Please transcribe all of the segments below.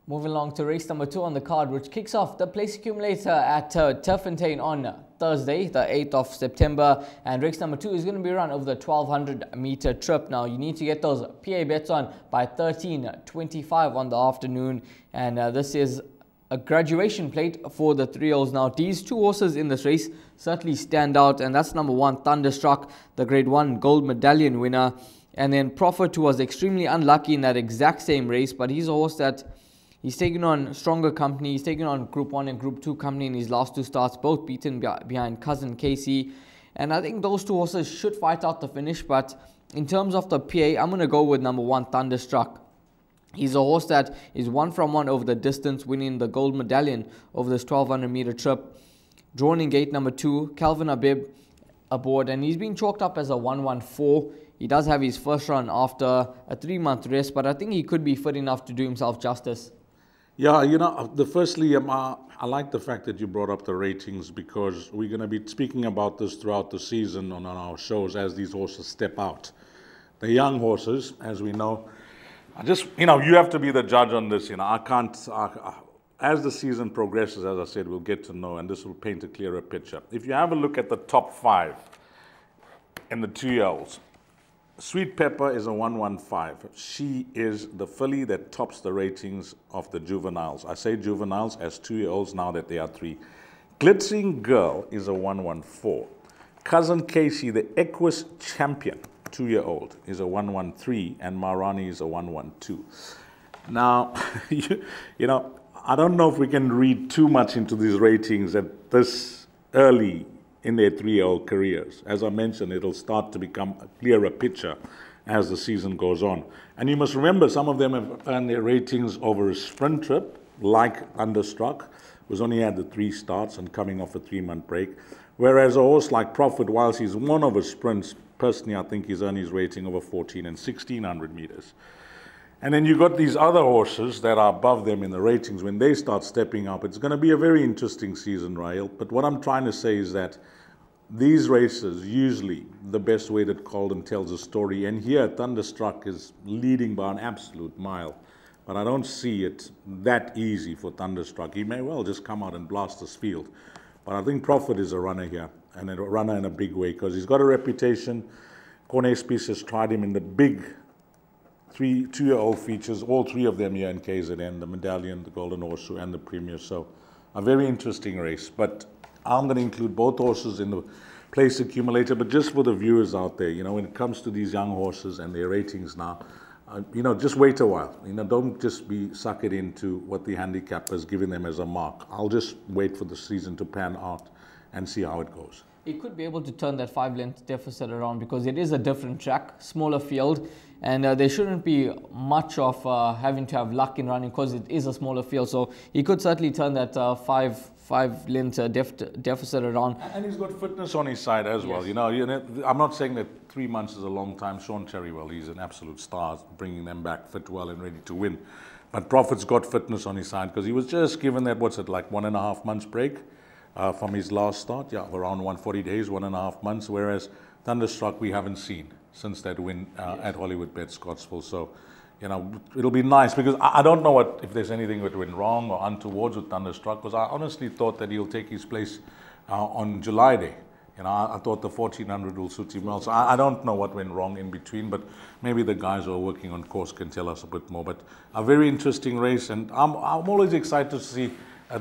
Moving along to race number 2 on the card, which kicks off the place accumulator at Turffontein on Thursday, the 8th of September. And race number 2 is going to be run over the 1200 meter trip. Now, you need to get those PA bets on by 13:25 on the afternoon. And this is a graduation plate for the 3-year-olds. Now, these 2 horses in this race certainly stand out. And that's number 1, Thunderstruck, the Grade 1 gold medallion winner. And then Prophet, who was extremely unlucky in that exact same race. But he's a horse that he's taken on stronger company. He's taken on Group 1 and Group 2 company in his last 2 starts, both beaten behind Cousin Casey. And I think those 2 horses should fight out the finish. But in terms of the PA, I'm going to go with number 1, Thunderstruck. He's a horse that is 1 from 1 over the distance, winning the gold medallion over this 1200 meter trip. Drawn in gate number 2, Calvin Abib aboard, and he's been chalked up as a 114. He does have his first run after a 3-month rest, but I think he could be fit enough to do himself justice. Yeah, firstly, I like the fact that you brought up the ratings, because we're going to be speaking about this throughout the season on our shows as these horses step out. The young horses, as we know, you have to be the judge on this. I can't, as the season progresses, as I said, we'll get to know, and this will paint a clearer picture. If you have a look at the top 5 in the 2-year-olds, Sweet Pepper is a 115. She is the filly that tops the ratings of the juveniles. I say juveniles as 2-year-olds now that they are 3. Glitzing Girl is a 114. Cousin Casey, the Equus champion, 2-year-old, is a 113, and Marani is a 112. Now, I don't know if we can read too much into these ratings at this early in their 3-year-old careers. As I mentioned, it'll start to become a clearer picture as the season goes on. And you must remember, some of them have earned their ratings over a sprint trip, like Thunderstruck, who's only had the 3 starts and coming off a 3-month break. Whereas a horse like Prophet, whilst he's won over sprints, personally I think he's earned his rating over 14 and 1600 meters. And then you got these other horses that are above them in the ratings. When they start stepping up, it's going to be a very interesting season, Raheel. But what I'm trying to say is that these races, usually the best weighted Colden tells a story. And here, Thunderstruck is leading by an absolute mile. But I don't see it that easy for Thunderstruck. He may well just come out and blast this field. But I think Prophet is a runner here, and a runner in a big way, because he's got a reputation. Corne Spies has tried him in the big 2-year-old features, all 3 of them here in KZN, the Medallion, the Golden Horseshoe, and the Premier. So a very interesting race. But I'm going to include both horses in the place accumulator. But just for the viewers out there, when it comes to these young horses and their ratings now, just wait a while. Don't just be suckered into what the handicapper is giving them as a mark. I'll just wait for the season to pan out and see how it goes. He could be able to turn that 5-length deficit around, because it is a different track, smaller field, and there shouldn't be much of having to have luck in running, because it is a smaller field. So he could certainly turn that 5-length deficit around. And he's got fitness on his side as well. I'm not saying that 3 months is a long time. Sean Cherrywell, he's an absolute star, bringing them back fit well and ready to win. But Prophet's got fitness on his side, because he was just given that, 1.5 months break. From his last start, around 140 days, 1.5 months, whereas Thunderstruck we haven't seen since that win at Hollywoodbets Scottsville. So, it'll be nice, because I don't know if there's anything that went wrong or untowards with Thunderstruck, because I honestly thought that he'll take his place on July Day. I thought the 1400 will suit him well. So I don't know what went wrong in between, but maybe the guys who are working on course can tell us a bit more. But a very interesting race, and I'm always excited to see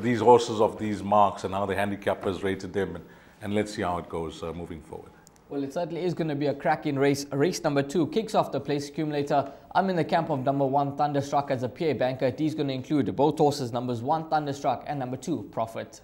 these horses of these marks and how the handicappers rated them, and let's see how it goes moving forward. Well, it certainly is going to be a cracking race. Race number 2 kicks off the place accumulator. I'm in the camp of number 1, Thunderstruck, as a PA banker. He's going to include both horses, numbers 1, Thunderstruck, and number 2, Prophet.